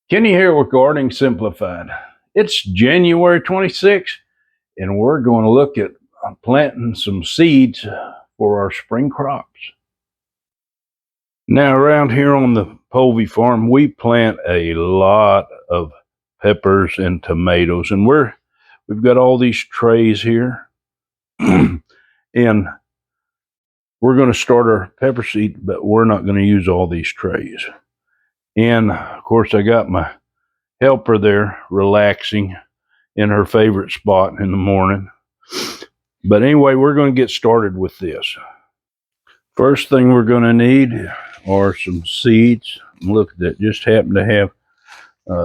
Kenny here with Gardening Simplified. It's January 26th, and we're going to look at planting some seeds for our spring crops. Now, around here on the Povey farm, we plant a lot of peppers and tomatoes, and we've got all these trays here, and we're going to start our pepper seed, but we're not going to use all these trays. And of course, I got my helper there relaxing in her favorite spot in the morning. But anyway, we're going to get started with this. First thing we're going to need are some seeds. Look, that just happen to have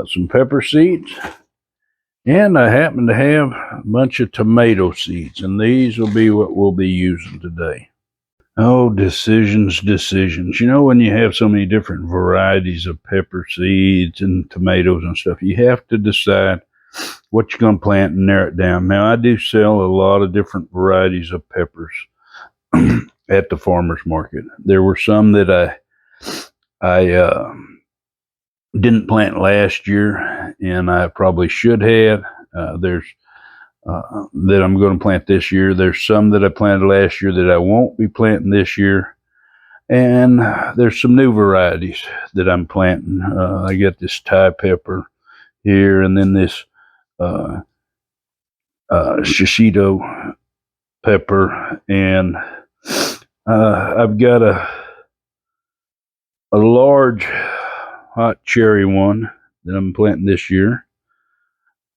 some pepper seeds, and I happen to have a bunch of tomato seeds, and these will be what we'll be using today. Oh, decisions. You know, when you have so many different varieties of pepper seeds and tomatoes and stuff, you have to decide what you're going to plant and narrow it down. Now, I do sell a lot of different varieties of peppers at the farmer's market. There were some that I didn't plant last year, and I probably should have. There's that I'm going to plant this year. There's some that I planted last year that I won't be planting this year. And there's some new varieties that I'm planting. I got this Thai pepper here, and then this shishito pepper, and I've got a large hot cherry one that I'm planting this year,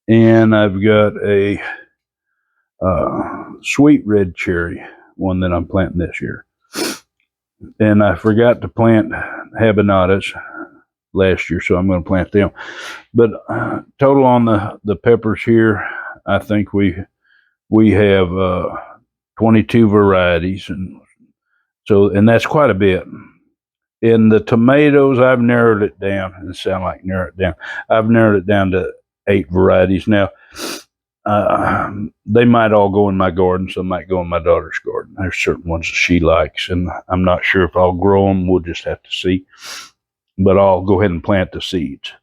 and I've got a sweet red cherry one that I'm planting this year. And I forgot to plant habanadas last year, so I'm going to plant them. But total on the peppers here, I think we have 22 varieties, and that's quite a bit. In the tomatoes, I've narrowed it down. It sounds like narrow it down. I've narrowed it down to 8 varieties. Now, they might all go in my garden. Some might go in my daughter's garden. There's certain ones that she likes, and I'm not sure if I'll grow them. We'll just have to see. But I'll go ahead and plant the seeds.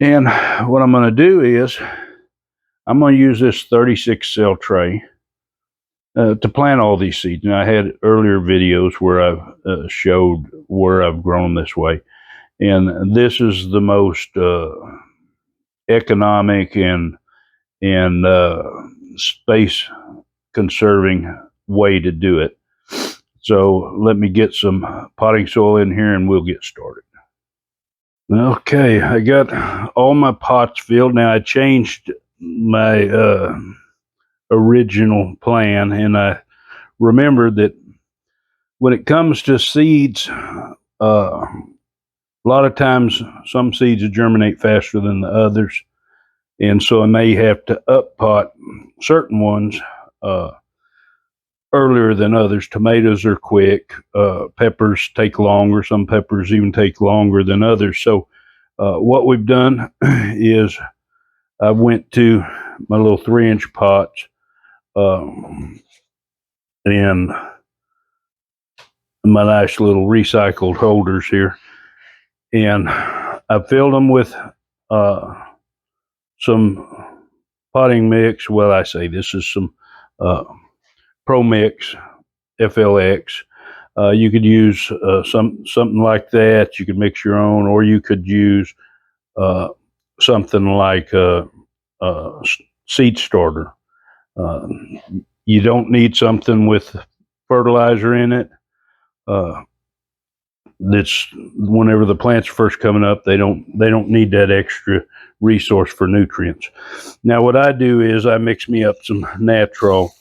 And what I'm going to do is I'm going to use this 36 cell tray to plant all these seeds. Now, I had earlier videos where I've showed where I've grown this way. And this is the most economic and space conserving way to do it. So let me get some potting soil in here and we'll get started. Okay, I got all my pots filled. Now, I changed my original plan, and I remembered that when it comes to seeds, a lot of times some seeds germinate faster than the others. And so I may have to up pot certain ones earlier than others. Tomatoes are quick. Peppers take longer. Some peppers even take longer than others. So what we've done is I went to my little 3-inch pots and my nice little recycled holders here. And I filled them with some potting mix. Well, I say this is some Pro Mix FLX. You could use something like that. You could mix your own, or you could use something like seed starter. You don't need something with fertilizer in it. That's whenever the plants are first coming up, they don't need that extra resource for nutrients. Now, what I do is I mix me up some natural,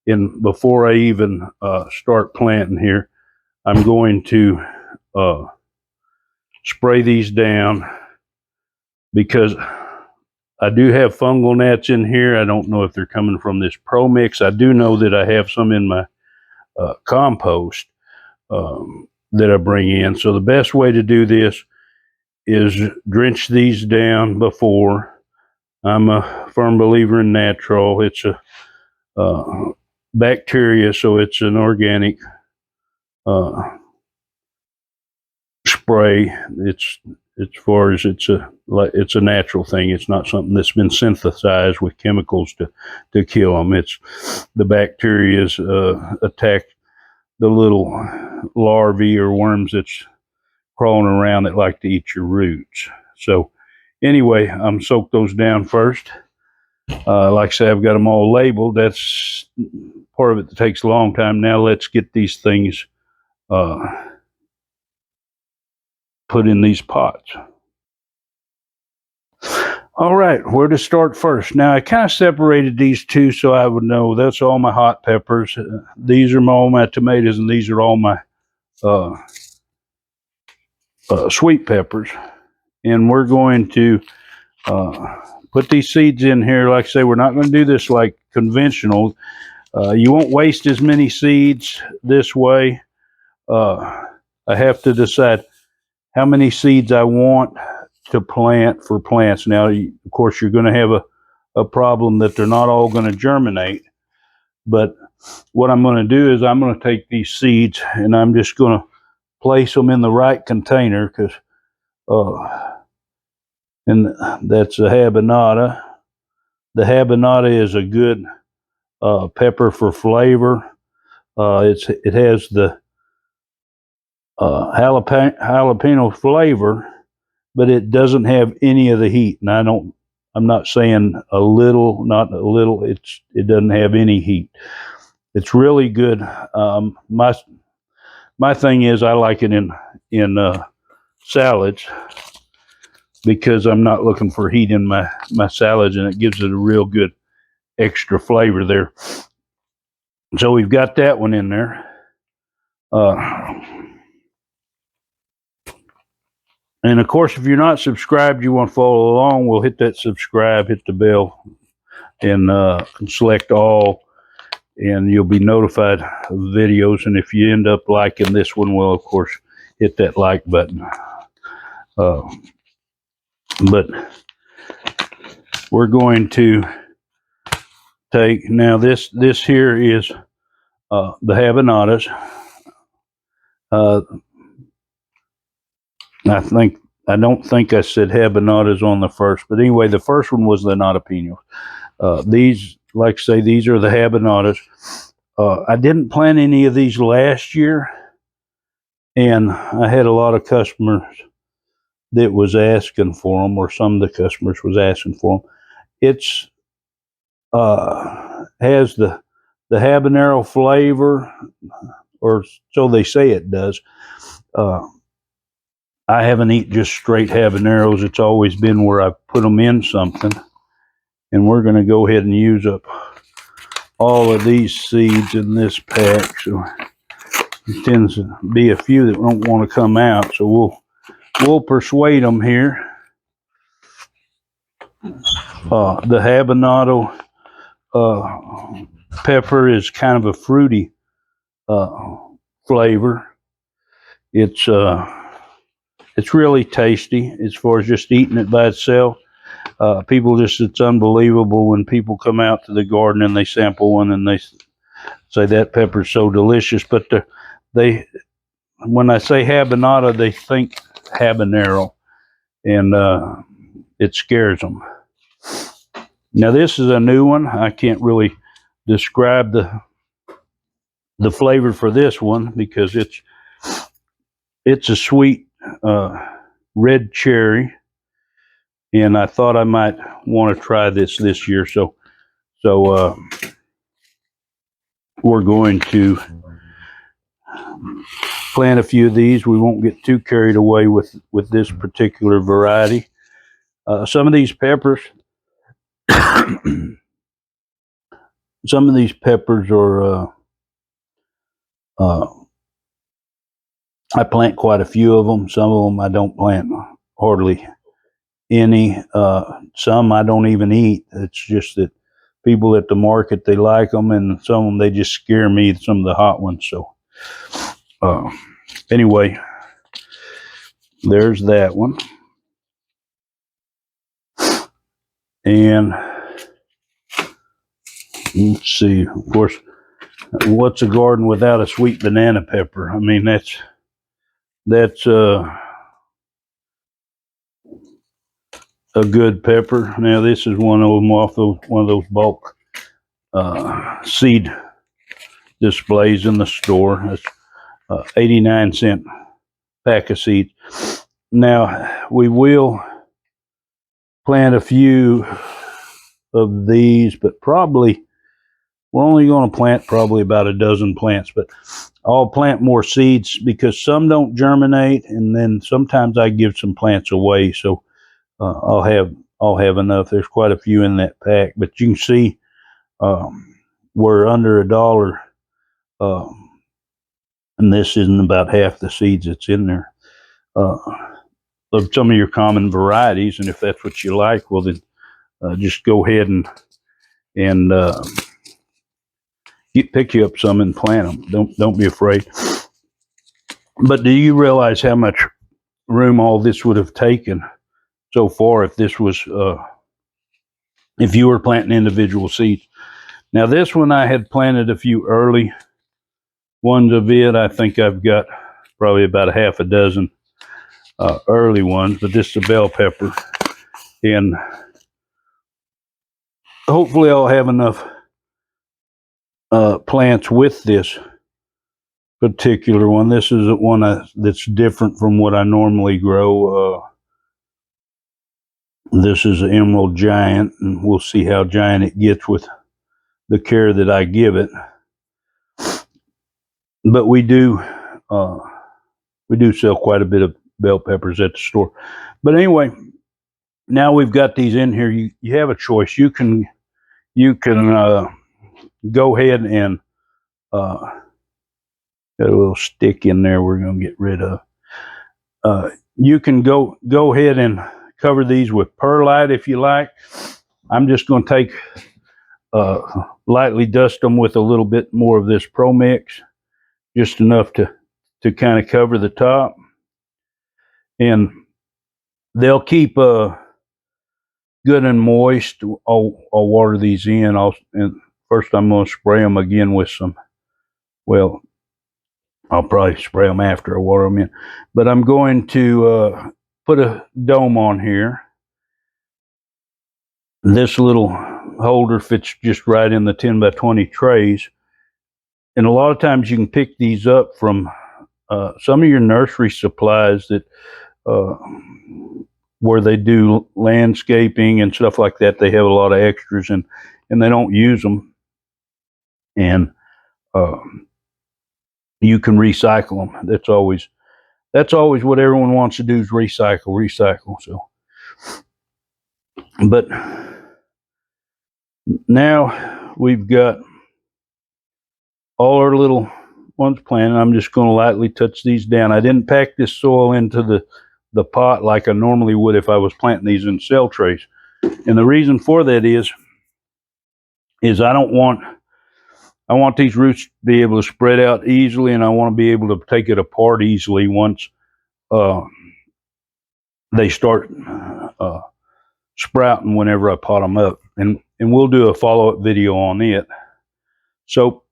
and before I even start planting here, I'm going to spray these down, because I do have fungal gnats in here. I don't know if they're coming from this Pro Mix. I do know that I have some in my compost that I bring in. So the best way to do this is drench these down before. I'm a firm believer in natural. It's a bacteria, so it's an organic spray. as far as it's a natural thing. It's not something that's been synthesized with chemicals to kill them. It's the bacteria attack the little larvae or worms that's crawling around that like to eat your roots. So anyway, I'm soak those down first. Like I said, I've got them all labeled. That's part of it that takes a long time. Now let's get these things put in these pots. All right, where to start first? Now I kind of separated these two so I would know that's all my hot peppers. These are all my tomatoes, and these are all my sweet peppers. And we're going to put these seeds in here. Like I say, we're not going to do this like conventional. You won't waste as many seeds this way. I have to decide how many seeds I want to plant for plants. Now, of course, you're going to have a problem that they're not all going to germinate. But what I'm going to do is I'm going to take these seeds and I'm just going to place them in the right container, because and that's the habanada. The habanada is a good pepper for flavor. It has the jalapeno flavor, but it doesn't have any of the heat. And I'm not saying a little, not a little. It doesn't have any heat. It's really good. My thing is I like it in salads, because I'm not looking for heat in my salads, and it gives it a real good extra flavor there. So we've got that one in there. And of course, if you're not subscribed, you want to follow along, we'll hit that subscribe, hit the bell, and select all, and you'll be notified of videos. And if you end up liking this one, well, of course, hit that like button. But we're going to take, now this here is the habanadas. I don't think I said habanadas on the first, but anyway, the first one was the natapinos. These, like I say, these are the habanadas. I didn't plant any of these last year, and I had a lot of customers that was asking for them, or some of the customers was asking for them. It's has the habanero flavor, or so they say it does. I haven't eaten just straight habaneros. It's always been where I've put them in something. And we're going to go ahead and use up all of these seeds in this pack. So it tends to be a few that don't want to come out. So we'll persuade them here. The habanado pepper is kind of a fruity flavor. It's really tasty as far as just eating it by itself. It's unbelievable when people come out to the garden and they sample one and they say that pepper's so delicious. But when I say habanada, they think habanero, and it scares them. Now this is a new one. I can't really describe the flavor for this one, because it's a sweet red cherry, and I thought I might want to try this year. So we're going to plant a few of these. We won't get too carried away with this particular variety. Some of these peppers, are. I plant quite a few of them. Some of them I don't plant hardly any. Some I don't even eat. It's just that people at the market, they like them, and some of them, they just scare me, some of the hot ones. So anyway, there's that one. And let's see, of course, what's a garden without a sweet banana pepper? I mean, that's a good pepper. Now this is one of them off one of those bulk seed displays in the store. It's 89-cent pack of seeds. Now we will plant a few of these, but probably we're only going to plant probably about a dozen plants, but I'll plant more seeds because some don't germinate, and then sometimes I give some plants away, so I'll have enough. There's quite a few in that pack, but you can see we're under $1, and this isn't about half the seeds that's in there. Of some of your common varieties, and if that's what you like, well then just go ahead and pick you up some and plant them. Don't be afraid. But do you realize how much room all this would have taken so far if this was if you were planting individual seeds? Now this one I had planted a few early ones of it. I think I've got probably about a half a dozen early ones, but this is a bell pepper, and hopefully I'll have enough plants with this particular one. This is one that's different from what I normally grow. This is an Emerald Giant, and we'll see how giant it gets with the care that I give it. But we do sell quite a bit of bell peppers at the store. But anyway, now we've got these in here. You have a choice. You can go ahead and got a little stick in there we're going to get rid of. You can go ahead and cover these with perlite if you like. I'm just going to take lightly dust them with a little bit more of this Pro Mix, just enough to kind of cover the top, and they'll keep good and moist. I'll water these in. And first I'm going to spray them again with some, well, I'll probably spray them after I water them in, but I'm going to put a dome on here. This little holder fits just right in the 10 by 20 trays, and a lot of times you can pick these up from some of your nursery supplies that where they do landscaping and stuff like that. They have a lot of extras, and they don't use them, and you can recycle them. That's always what everyone wants to do, is recycle. So, but now we've got all our little ones planted. I'm just going to lightly touch these down. I didn't pack this soil into the pot like I normally would if I was planting these in cell trays. And the reason for that is I want these roots to be able to spread out easily, and I want to be able to take it apart easily once they start sprouting whenever I pot them up. And we'll do a follow-up video on it. So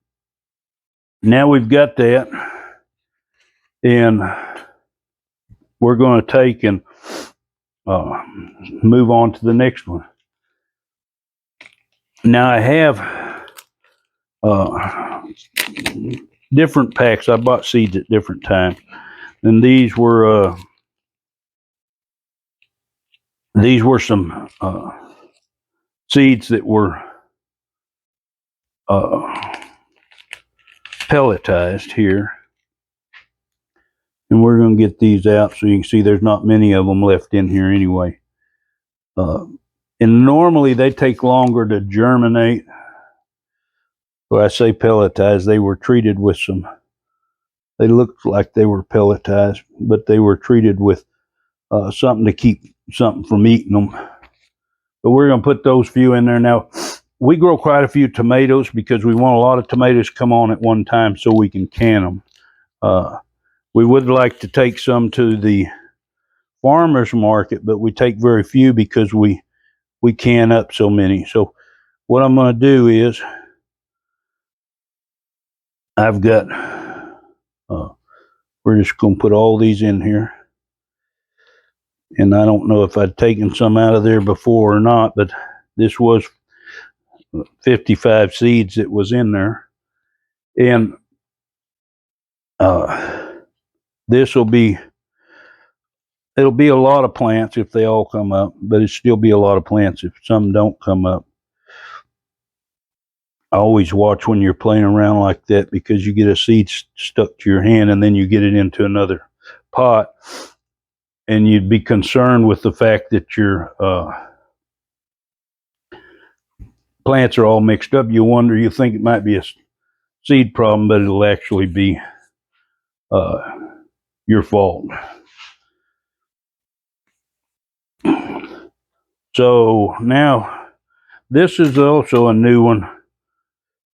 now we've got that, and we're going to take and move on to the next one. Now I have different packs. I bought seeds at different times, and these were some seeds that were pelletized here, and we're going to get these out so you can see there's not many of them left in here anyway. And normally they take longer to germinate. When I say pelletized, they were treated with some, they looked like they were pelletized, but they were treated with something to keep something from eating them. But we're going to put those few in there. Now, we grow quite a few tomatoes because we want a lot of tomatoes come on at one time so we can can them. We would like to take some to the farmer's market, but we take very few because we can up so many. So what I'm going to do is I've got, we're just going to put all these in here. And I don't know if I'd taken some out of there before or not, but this was 55 seeds that was in there. And this will be, it'll be a lot of plants if they all come up, but it'll still be a lot of plants if some don't come up. I always watch when you're playing around like that, because you get a seed stuck to your hand and then you get it into another pot, and you'd be concerned with the fact that your plants are all mixed up. You wonder, you think it might be a seed problem, but it'll actually be your fault. So now this is also a new one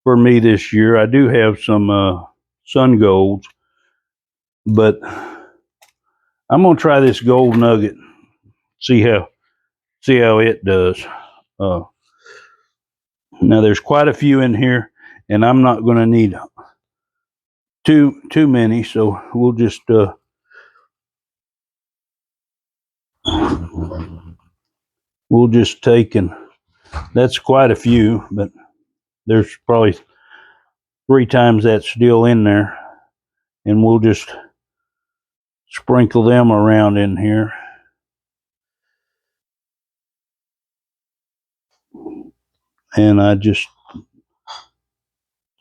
for me this year. I do have some sun golds, but I'm gonna try this gold nugget, see how it does. Now there's quite a few in here, and I'm not gonna need too many, so we'll just take, and that's quite a few, but there's probably 3 times that still in there, and we'll just sprinkle them around in here. And I just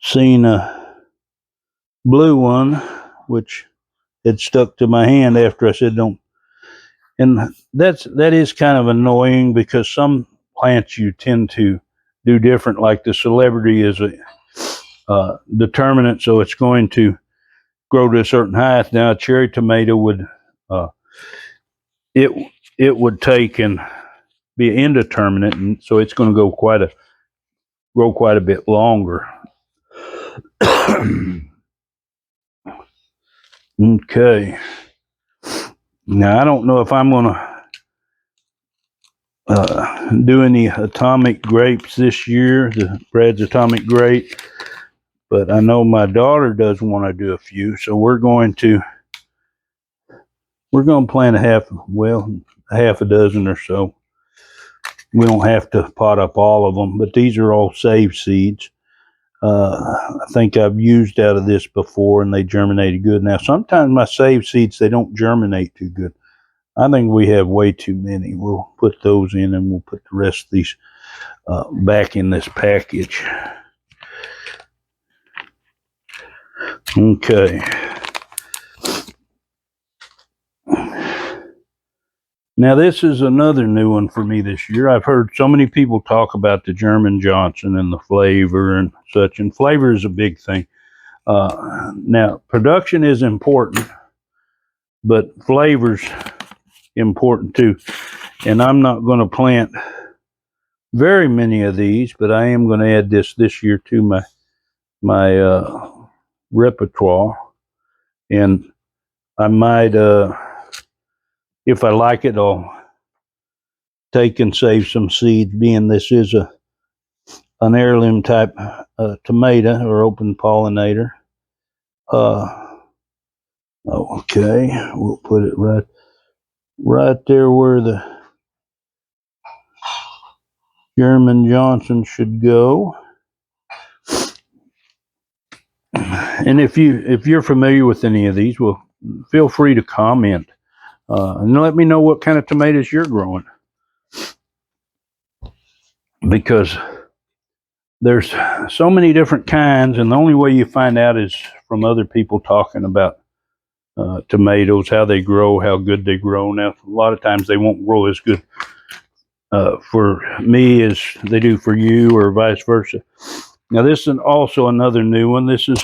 seen a blue one, which had stuck to my hand after I said don't. And that is kind of annoying, because some plants you tend to do different. Like the celebrity is a determinant, so it's going to grow to a certain height. Now a cherry tomato would it would take and be indeterminate, and so it's going to grow quite a bit longer. Okay. Now I don't know if I'm going to do any atomic grapes this year, the Brad's atomic grape, but I know my daughter does want to do a few, so we're going to plant a half a dozen or so. We don't have to pot up all of them, but these are all save seeds. I think I've used out of this before, and they germinated good. Now sometimes my save seeds, they don't germinate too good. I think we have way too many. We'll put those in, and we'll put the rest of these back in this package. Okay. Now this is another new one for me this year. I've heard so many people talk about the German Johnson and the flavor and such, and flavor is a big thing. Now production is important, but flavor's important too. And I'm not going to plant very many of these, but I am going to add this year to my repertoire. And I might, if I like it, I'll take and save some seeds, being this is an heirloom type tomato or open pollinator. Okay, we'll put it right there where the German Johnson should go. And if you're familiar with any of these, well, feel free to comment and let me know what kind of tomatoes you're growing, because there's so many different kinds, and the only way you find out is from other people talking about tomatoes, how they grow, how good they grow. Now, a lot of times they won't grow as good for me as they do for you, or vice versa. Now, this is also another new one. This is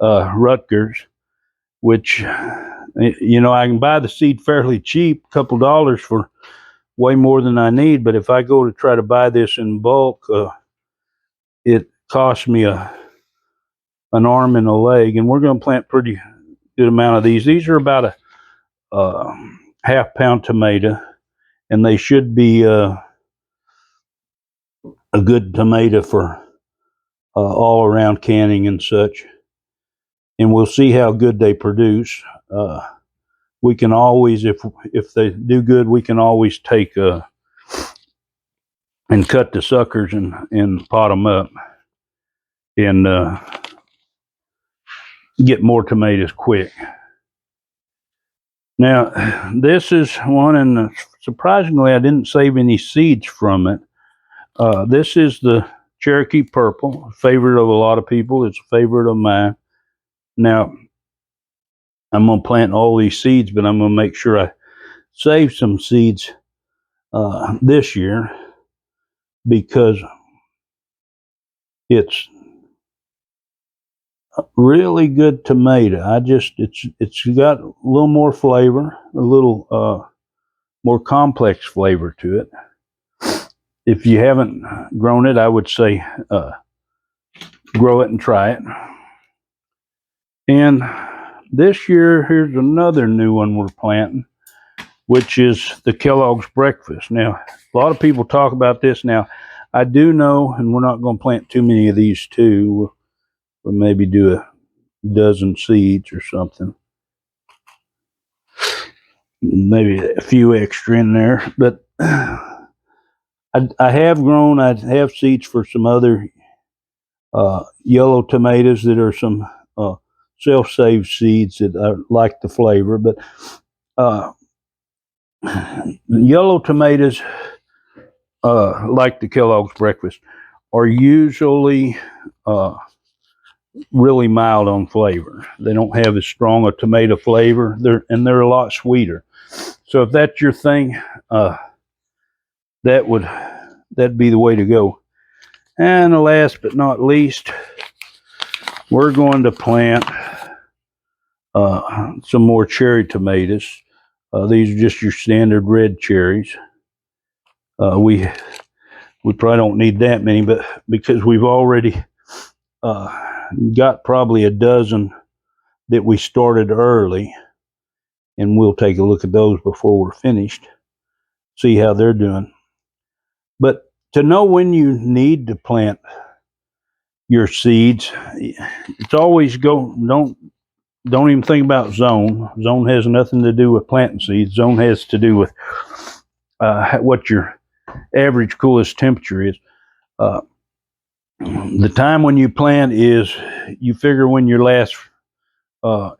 Rutgers, which, you know, I can buy the seed fairly cheap, a couple dollars, for way more than I need. But if I go to try to buy this in bulk, it costs me an arm and a leg. And we're going to plant pretty good amount of these. These are about a half-pound tomato, and they should be a good tomato for all around canning and such. And we'll see how good they produce. we can always, if they do good, we can always take and cut the suckers and pot them up and get more tomatoes quick. Now, this is one, and surprisingly, I didn't save any seeds from it. This is the Cherokee Purple, a favorite of a lot of people. It's a favorite of mine. Now, I'm going to plant all these seeds, but I'm going to make sure I save some seeds this year because it's a really good tomato. It's got a little more flavor, a little more complex flavor to it. If you haven't grown it, I would say grow it and try it. And this year, here's another new one we're planting, which is the Kellogg's Breakfast. Now, a lot of people talk about this. Now, I do know, and we're not going to plant too many of these too. We'll maybe do a dozen seeds or something. Maybe a few extra in there. But I have grown, I have seeds for some other yellow tomatoes that are some self-saved seeds that I like the flavor. But yellow tomatoes, like the Kellogg's Breakfast, are usually really mild on flavor. They don't have as strong a tomato flavor. They're a lot sweeter. So if that's your thing, that'd be the way to go. And last but not least, we're going to plant some more cherry tomatoes. These are just your standard red cherries. We probably don't need that many, but because we've already got probably a dozen that we started early, and we'll take a look at those before we're finished, see how they're doing. But to know when you need to plant your seeds, it's always don't even think about zone. Zone has nothing to do with planting seeds. Zone has to do with what your average coolest temperature is. The time when you plant is, you figure when your last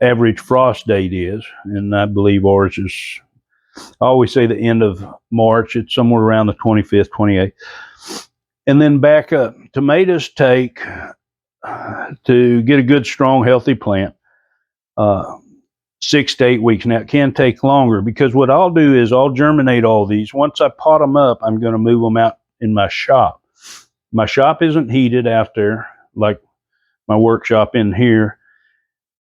average frost date is, and I believe ours is, I always say the end of March. It's somewhere around the 25th, 28th. And then back up. Tomatoes take, to get a good, strong, healthy plant, 6 to 8 weeks. Now, it can take longer, because what I'll do is I'll germinate all these. Once I pot them up, I'm going to move them out in my shop. My shop isn't heated out there like my workshop in here.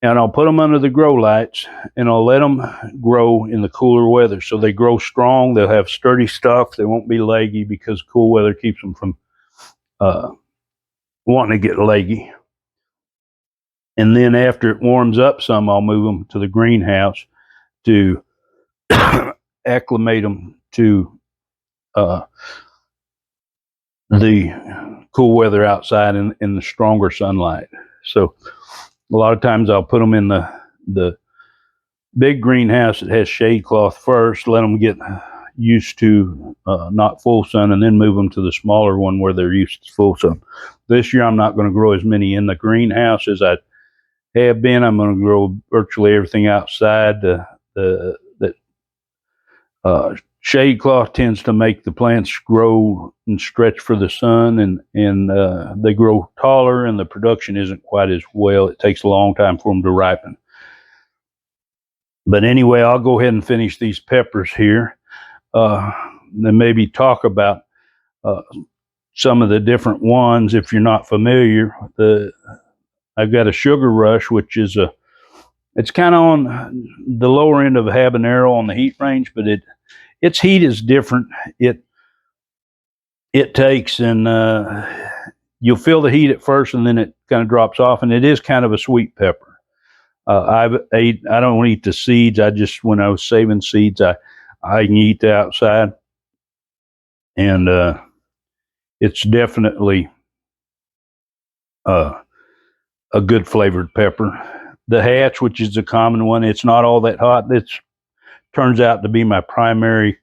And I'll put them under the grow lights, and I'll let them grow in the cooler weather. So they grow strong. They'll have sturdy stalks. They won't be leggy, because cool weather keeps them from wanting to get leggy. And then after it warms up some, I'll move them to the greenhouse to acclimate them to the cool weather outside in the stronger sunlight. So a lot of times I'll put them in the big greenhouse that has shade cloth first, let them get used to not full sun, and then move them to the smaller one where they're used to full sun. This year I'm not going to grow as many in the greenhouse as I have been. I'm going to grow virtually everything outside. The shade cloth tends to make the plants grow and stretch for the sun, and they grow taller, and the production isn't quite as well. It takes a long time for them to ripen. But anyway, I'll go ahead and finish these peppers here, and maybe talk about some of the different ones. If you're not familiar, I've got a Sugar Rush, which is it's kind of on the lower end of a habanero on the heat range, but its heat is different. It takes, and you'll feel the heat at first, and then it kind of drops off, and it is kind of a sweet pepper. I don't eat the seeds. When I was saving seeds, I can eat the outside, and it's definitely a good flavored pepper. The Hatch, which is a common one, it's not all that hot. turns out to be my primary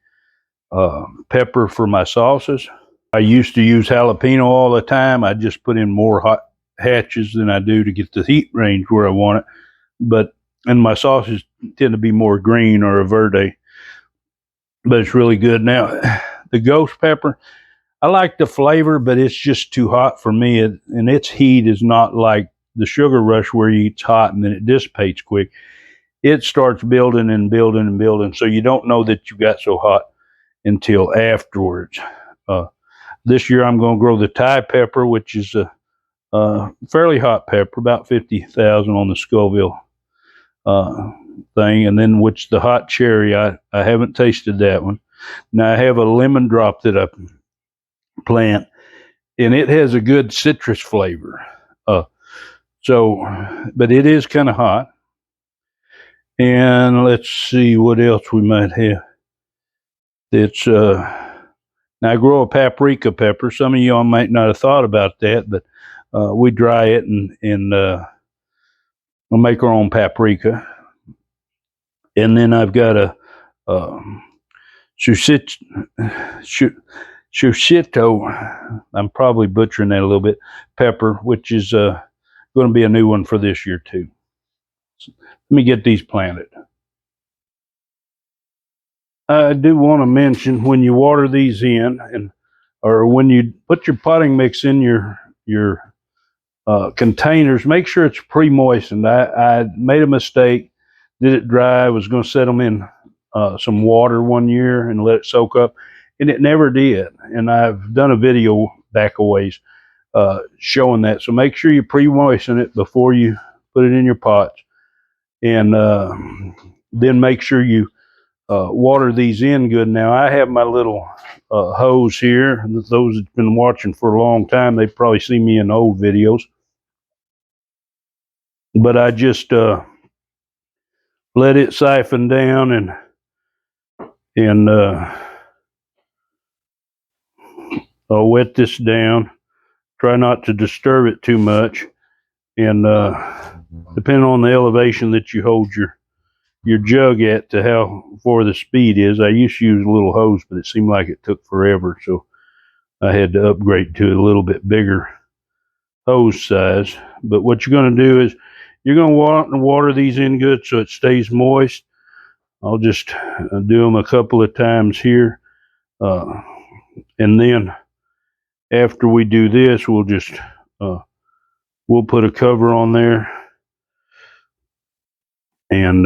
pepper for my sauces. I used to use jalapeno all the time. I just put in more hot hatches than I do to get the heat range where I want it. But and my sauces tend to be more green or a verde, but it's really good. Now, the ghost pepper, I like the flavor, but it's just too hot for me. And its heat is not like the sugar rush where it's hot and then it dissipates quick. It starts building and building and building, so you don't know that you got so hot until afterwards. This year I'm going to grow the Thai pepper, which is a fairly hot pepper, about 50,000 on the Scoville thing, and then which the hot cherry, I haven't tasted that one. Now I have a lemon drop that I plant, and it has a good citrus flavor. But it is kind of hot. And let's see what else we might have. It's now I grow a paprika pepper. Some of y'all might not have thought about that, but we dry it and we'll make our own paprika. And then I've got a Shusito, I'm probably butchering that a little bit, pepper, which is going to be a new one for this year too. So let me get these planted. I do want to mention when you water these in, or when you put your potting mix in your containers, make sure it's pre-moistened. I made a mistake, did it dry. I was going to set them in some water one year and let it soak up, and it never did. And I've done a video back a ways showing that. So make sure you pre-moisten it before you put it in your pots, and then make sure you water these in good. Now I have my little hose here. Those that've been watching for a long time, they've probably seen me in old videos. But I just let it siphon down and I'll wet this down. Try not to disturb it too much, and depending on the elevation that you hold your jug at to how far the speed is. I used to use a little hose, but it seemed like it took forever, so I had to upgrade to a little bit bigger hose size. But what you're going to do is you're going to water these in good so it stays moist. I'll just do them a couple of times here, and then after we do this, we'll just we'll put a cover on there and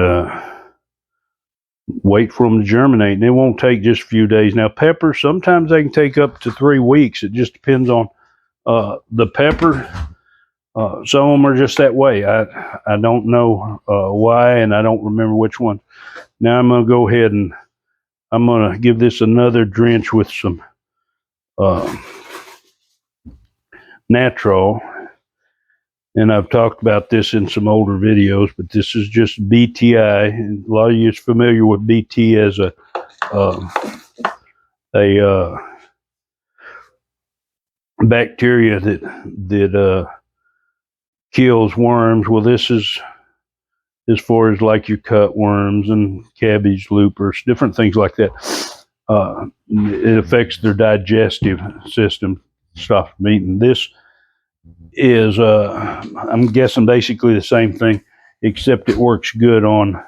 wait for them to germinate. And it won't take just a few days. Now, peppers, sometimes they can take up to 3 weeks. It just depends on the pepper. Some of them are just that way. I don't know why, and I don't remember which one. Now I'm going to go ahead and I'm going to give this another drench with some natural. And I've talked about this in some older videos, but this is just BTI. And a lot of you are familiar with BT as a bacteria that kills worms. Well, this is as far as like your cutworms and cabbage loopers, different things like that. It affects their digestive system, stops them eating. This is I'm guessing basically the same thing, except it works good on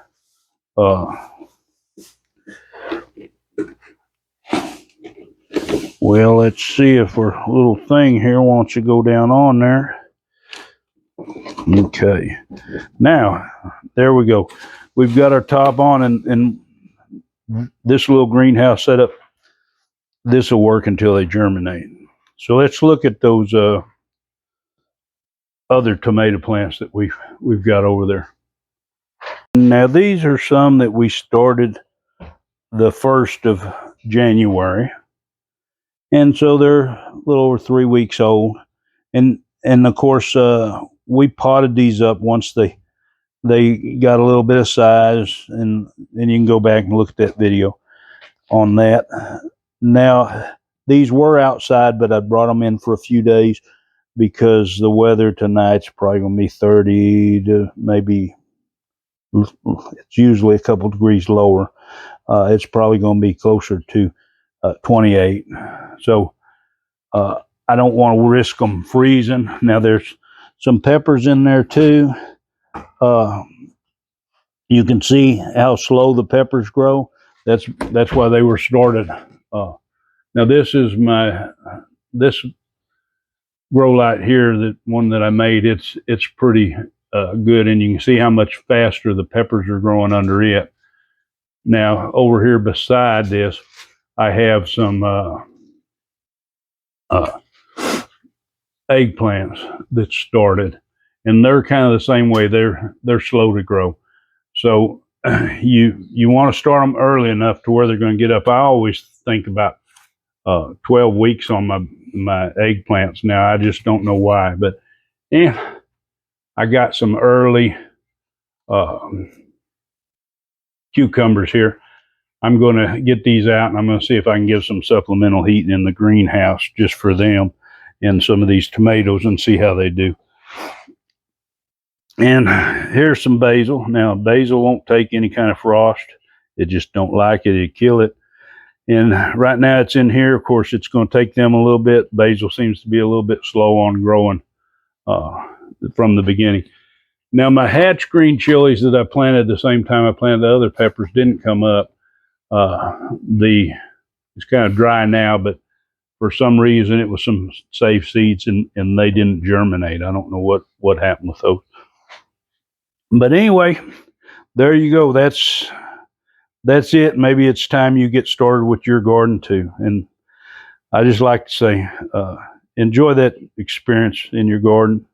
well, let's see if our little thing here wants to go down on there. Okay, now there we go. We've got our top on, and this little greenhouse setup, this will work until they germinate. So let's look at those other tomato plants that we've got over there. Now these are some that we started the 1st of January, and so they're a little over 3 weeks old. And of course we potted these up once they got a little bit of size, and you can go back and look at that video on that. Now these were outside, but I brought them in for a few days because the weather tonight's probably going to be 30 to maybe, it's usually a couple degrees lower. it's probably going to be closer to 28. So I don't want to risk them freezing. Now there's some peppers in there too. You can see how slow the peppers grow. That's why they were started. Now this is this grow light here, that one that I made. It's pretty good, and you can see how much faster the peppers are growing under it. Now over here beside this, I have some eggplants that started, and they're kind of the same way. They're slow to grow. So you want to start them early enough to where they're going to get up. I always think about 12 weeks on my eggplants. Now I just don't know why, but and I got some early cucumbers here. I'm going to get these out, and I'm going to see if I can give some supplemental heat in the greenhouse just for them, and some of these tomatoes, and see how they do. And here's some basil. Now basil won't take any kind of frost. It just don't like it. It'd kill it. And right now it's in here. Of course, it's going to take them a little bit. Basil seems to be a little bit slow on growing from the beginning. Now my hatch green chilies that I planted at the same time I planted the other peppers didn't come up. It's kind of dry now, but for some reason it was some safe seeds, and they didn't germinate. I don't know what happened with those. But anyway, there you go. That's it. Maybe it's time you get started with your garden too. And I just like to say, enjoy that experience in your garden.